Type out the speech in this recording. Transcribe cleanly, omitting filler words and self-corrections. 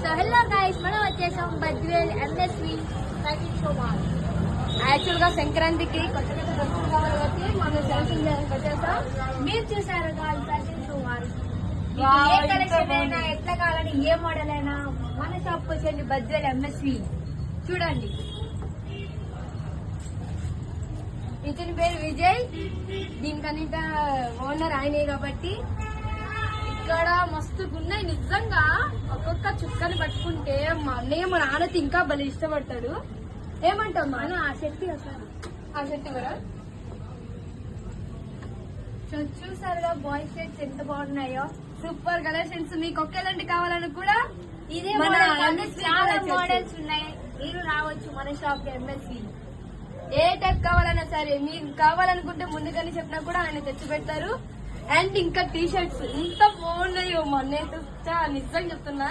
So hello guys, మనం వచ్చేసాం Badvel MSV fashion show mall. Actual గా సంక్రాంతికి కొత్త కొత్త డ్రెస్సులు కావాలి కాబట్టి మనం సెలక్షన్ చేయడానికి వచ్చేసాం. మీరు చూసారు ఫ్యాషన్ షో మాల్. ఏ కలెక్షన్ అయినా ఎట్లా కావాలని ఏ మోడల్ అయినా మన షాప్ వచ్చేయండి, బద్వేల్ ఎంఎస్వి. చూడండి, ఇతని పేరు విజయ్, దీనికన్నిట ఓనర్ ఆయనే కాబట్టి ఇక్కడ మస్తుగున్నాయి. నిజంగా ఒక్కొక్క చుక్కని పట్టుకుంటే మా అన్నయ్య మా నాన్నతో ఇంకా భలే ఇష్టపడతాడు. ఏమంటావు మా ఆ శక్తి ఆ శక్తి కూడా చూసారుగా బాయ్స్ షర్ట్స్ ఎంత బాగున్నాయో, సూపర్ కలెక్షన్స్. మీకు ఒకేలాంటి కావాలని కూడా ఇదే చాలా మోడల్స్ ఉన్నాయి. మీరు రావచ్చు మన షాప్ ఎంఎస్వి. ఏ టైప్ కావాలన్నా సరే, మీకు కావాలనుకుంటే ముందుగానే చెప్పినా కూడా ఆయన తెచ్చి పెడతారు. అండ్ ఇంకా టీ షర్ట్స్ ఎంత బాగున్నాయో, మొన్న నిజంగా చెప్తున్నా.